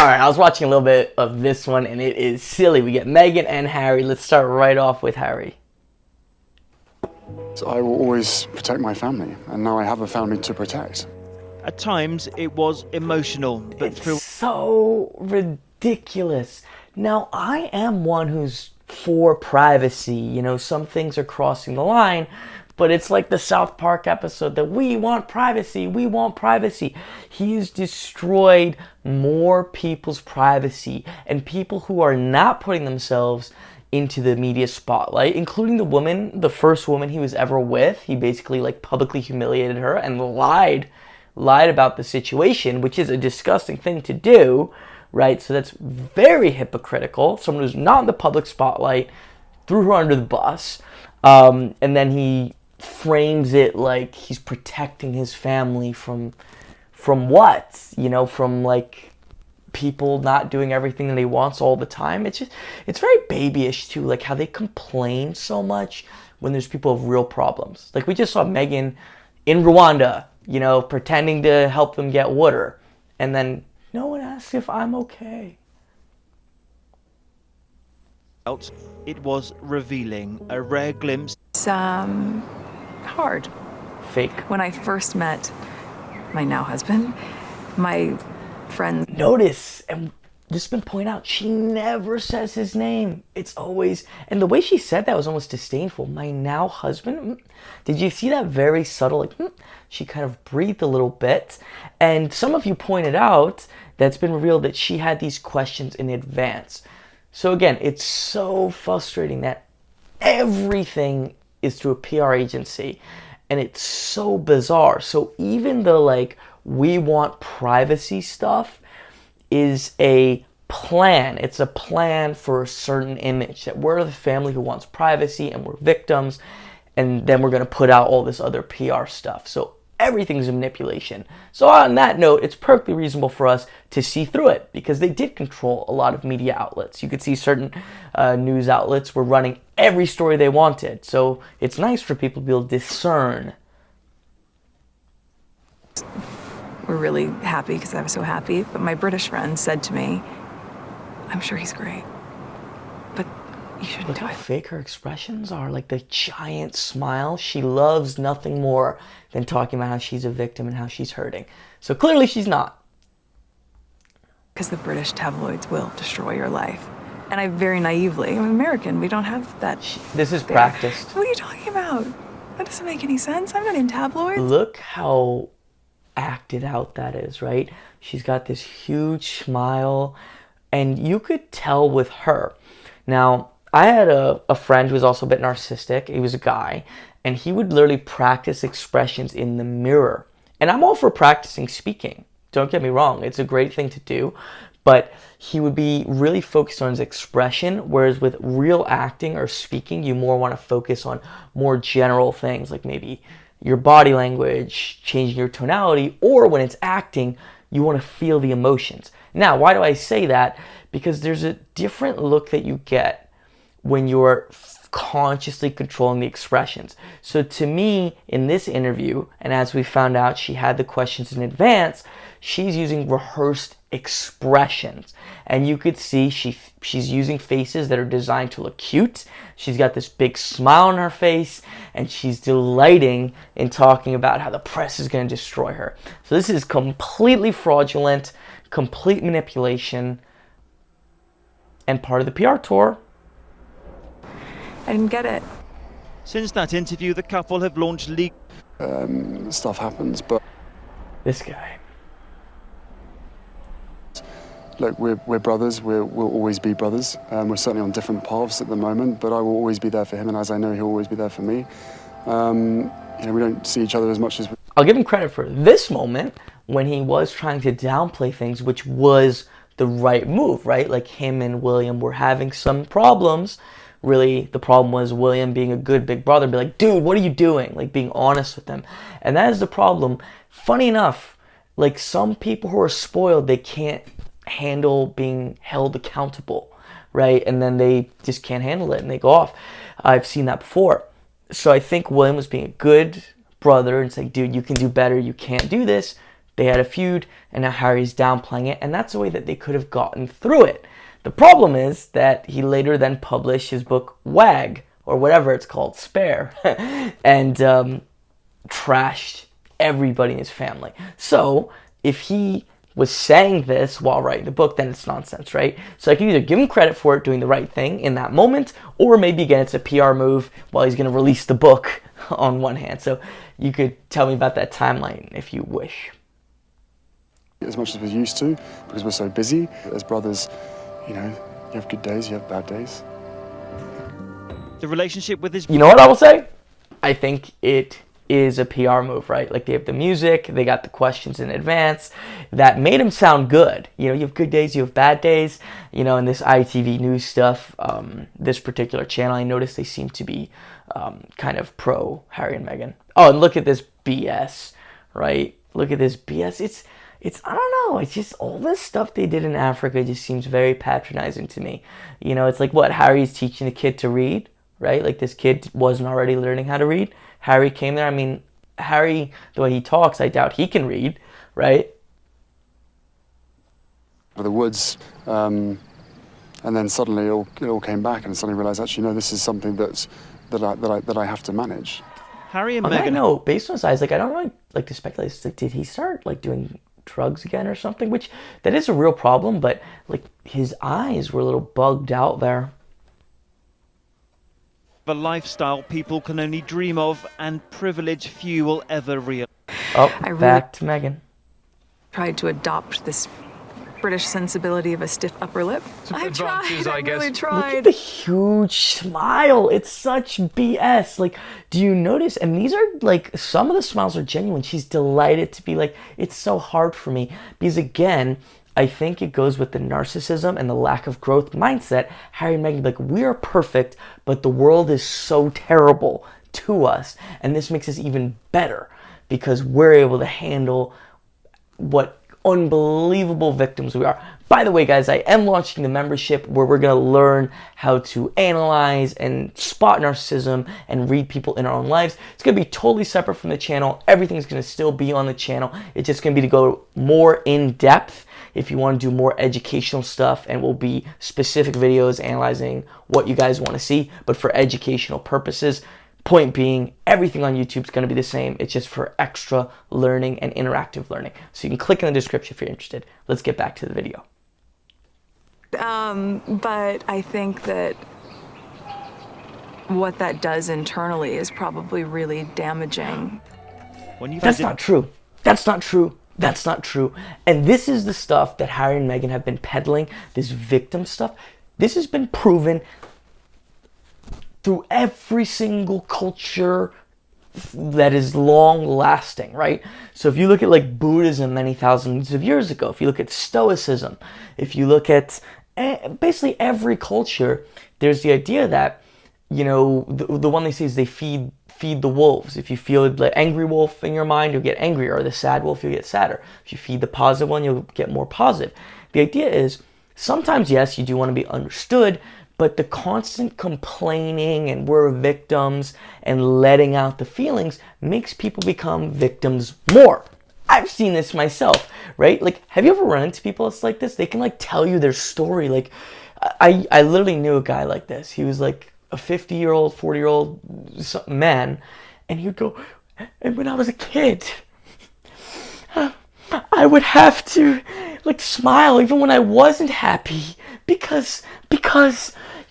All right, I was watching a little bit of this one, and it is silly. We get Meghan and Harry. Let's start right off with Harry. I will always protect my family, and now I have a family to protect. At times, it was emotional, but It's so ridiculous. Now, I am one who's for privacy. You know, some things are crossing the line, but it's like the South Park episode that we want privacy, we want privacy. He's destroyed more people's privacy, and people who are not putting themselves into the media spotlight, including the woman, the first woman he was ever with. He basically like publicly humiliated her and lied about the situation, which is a disgusting thing to do, right? So that's very hypocritical. Someone who's not in the public spotlight threw her under the bus, and then he frames it like he's protecting his family from what? You know, from like people not doing everything that he wants all the time. It's very babyish too, like how they complain so much when there's people with real problems. Like we just saw Meghan in Rwanda, you know, pretending to help them get water, and then no one asks if I'm okay. it was revealing, a rare glimpse. It's hard. Fake. When I first met my now husband, my friend... Notice, and just been pointed out, she never says his name. It's always, and the way she said that was almost disdainful. My now husband? Did you see that very subtle, like, she kind of breathed a little bit. And some of you pointed out that it's been revealed that she had these questions in advance. So again, it's so frustrating that everything is through a PR agency, and it's so bizarre. So even the like, we want privacy stuff is a plan. It's a plan for a certain image, that we're the family who wants privacy and we're victims, and then we're going to put out all this other PR stuff. So everything's a manipulation. So on that note, it's perfectly reasonable for us to see through it, because they did control a lot of media outlets. You could see certain news outlets were running every story they wanted. So it's nice for people to be able to discern. We're really happy because I was so happy, but my British friend said to me, I'm sure he's great, but you shouldn't Look do how it. fake her expressions are, like the giant smile. She loves nothing more than talking about how she's a victim and how she's hurting. So clearly she's not. Because the British tabloids will destroy your life. And I very naively, I'm American, we don't have that. This is there. practiced. What are you talking about? That doesn't make any sense. I'm not in tabloids. Look how acted out that is, right? She's got this huge smile, and you could tell with her. Now, I had a friend who was also a bit narcissistic. He was a guy, and he would literally practice expressions in the mirror. And I'm all for practicing speaking. Don't get me wrong. It's a great thing to do. But he would be really focused on his expression, whereas with real acting or speaking, you more want to focus on more general things, like maybe your body language, changing your tonality, or when it's acting, you want to feel the emotions. Now, why do I say that? Because there's a different look that you get when you're consciously controlling the expressions. So to me, in this interview, and as we found out, she had the questions in advance, she's using rehearsed expressions. And you could see she's using faces that are designed to look cute. She's got this big smile on her face, and she's delighting in talking about how the press is going to destroy her. So this is completely fraudulent, complete manipulation, and part of the PR tour. I didn't get it. Since that interview, the couple have launched legal... Stuff happens, but This guy. look, we're brothers. We'll always be brothers. We're certainly on different paths at the moment, but I will always be there for him, and as I know, he'll always be there for me. We don't see each other as much as we... I'll give him credit for this moment when he was trying to downplay things, which was the right move, right? Like him and William were having some problems. Really, the problem was William being a good big brother, be like, dude, what are you doing? Like being honest with them. And that is the problem. Funny enough, like some people who are spoiled, they can't handle being held accountable, right? And then they just can't handle it and they go off. I've seen that before. So I think William was being a good brother and saying, dude, you can do better. You can't do this. they had a feud, and now Harry's downplaying it, and that's a way that they could have gotten through it. The problem is that he later then published his book Wag, or whatever it's called, Spare, and trashed everybody in his family. So if he was saying this while writing the book, then it's nonsense, right? So I can either give him credit for it doing the right thing in that moment, or maybe again it's a PR move while he's going to release the book on one hand. So you could tell me about that timeline if you wish. As much as we're used to, because we're so busy. As brothers, you know, you have good days, you have bad days. The relationship with his... You know what I will say? I think it is a PR move, right? Like, they have the music, they got the questions in advance. That made him sound good. You know, you have good days, you have bad days. You know, in this ITV News stuff, this particular channel, I noticed they seem to be kind of pro Harry and Meghan. Oh, and look at this BS, right? Look at this BS. It's I don't know, it's just all this stuff they did in Africa just seems very patronizing to me. You know, it's like, what, Harry's teaching the kid to read, right? Like, this kid wasn't already learning how to read. Harry came there. I mean, Harry, the way he talks, I doubt he can read, right? The woods, and then suddenly it all came back, and suddenly realised, actually, no, this is something that I have to manage. Harry and On that Meghan... note, based on his eyes, like, I don't really like to speculate. It's like, did he start like doing drugs again or something? Which that is a real problem, but like, his eyes were a little bugged out there. a lifestyle people can only dream of and privileged few will ever realize. Oh, I really back to Meghan. tried to adopt this British sensibility of a stiff upper lip. I tried. I really Look at tried. the huge smile. It's such BS. Like, do you notice? And these are like, some of the smiles are genuine. She's delighted to be like, it's so hard for me. Because again, I think it goes with the narcissism and the lack of growth mindset. Harry and Meghan, like, we are perfect, but the world is so terrible to us. And this makes us even better because we're able to handle what unbelievable victims we are. By the way, guys, I am launching the membership where we're going to learn how to analyze and spot narcissism and read people in our own lives. It's going to be totally separate from the channel. Everything's going to still be on the channel. It's just going to be to go more in depth if you want to do more educational stuff, and will be specific videos analyzing what you guys want to see, but for educational purposes. Point being, everything on YouTube is going to be the same. It's just for extra learning and interactive learning. So you can click in the description if you're interested. Let's get back to the video. But I think that what that does internally is probably really damaging. When you've That's had not true. That's not true. That's not true. And this is the stuff that Harry and Meghan have been peddling, this victim stuff. This has been proven through every single culture that is long lasting, right? So if you look at like Buddhism many thousands of years ago, if you look at Stoicism, if you look at basically every culture, there's the idea that, you know, the one they say is they feed the wolves. If you feel the angry wolf in your mind, you'll get angrier, or the sad wolf, you'll get sadder. If you feed the positive one, you'll get more positive. The idea is, sometimes, yes, you do want to be understood, but the constant complaining and we're victims and letting out the feelings makes people become victims more. I've seen this myself, right? Like, have you ever run into people that's like this? They can like tell you their story. Like, I literally knew a guy like this. He was like a 50-year-old, 40-year-old man, and he'd go, and when I was a kid, I would have to like smile even when I wasn't happy because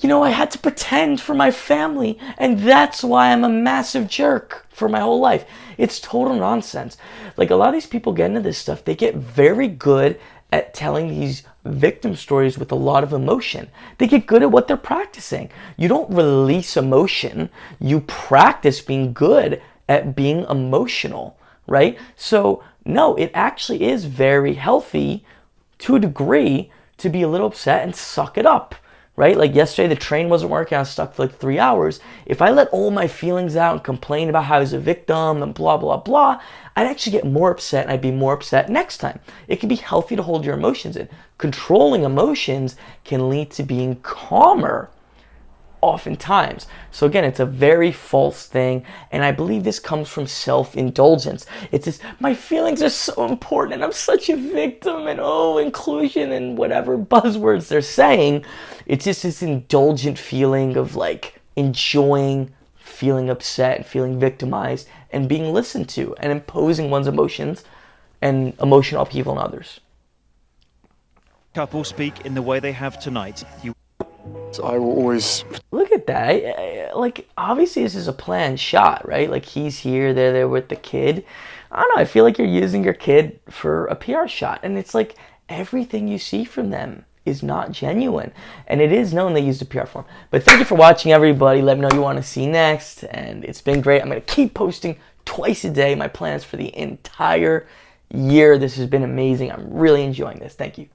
you know, I had to pretend for my family, and that's why I'm a massive jerk for my whole life. It's total nonsense. Like, a lot of these people get into this stuff, they get very good at telling these victim stories with a lot of emotion. They get good at what they're practicing. You don't release emotion, you practice being good at being emotional, right? So no, it actually is very healthy to a degree to be a little upset and suck it up, right? Like yesterday, the train wasn't working. I was stuck for like 3 hours. If I let all my feelings out and complain about how I was a victim and blah, blah, blah, I'd actually get more upset, and I'd be more upset next time. It can be healthy to hold your emotions in. Controlling emotions can lead to being calmer oftentimes. So again, it's a very false thing, and I believe this comes from self-indulgence. It's this, my feelings are so important and I'm such a victim, and oh, inclusion and whatever buzzwords they're saying. It's just this indulgent feeling of like enjoying feeling upset, feeling victimized, and being listened to, and imposing one's emotions and emotional upheaval on others. Couple speak in the way they have tonight. So I will always. Look at that. Like, obviously this is a planned shot, right? Like, he's here, they're there with the kid. I don't know, I feel like you're using your kid for a PR shot. And it's like, everything you see from them is not genuine. And it is known they used a PR form. But thank you for watching, everybody. Let me know what you want to see next. And it's been great. I'm going to keep posting twice a day. My plan is for the entire year. This has been amazing. I'm really enjoying this. Thank you.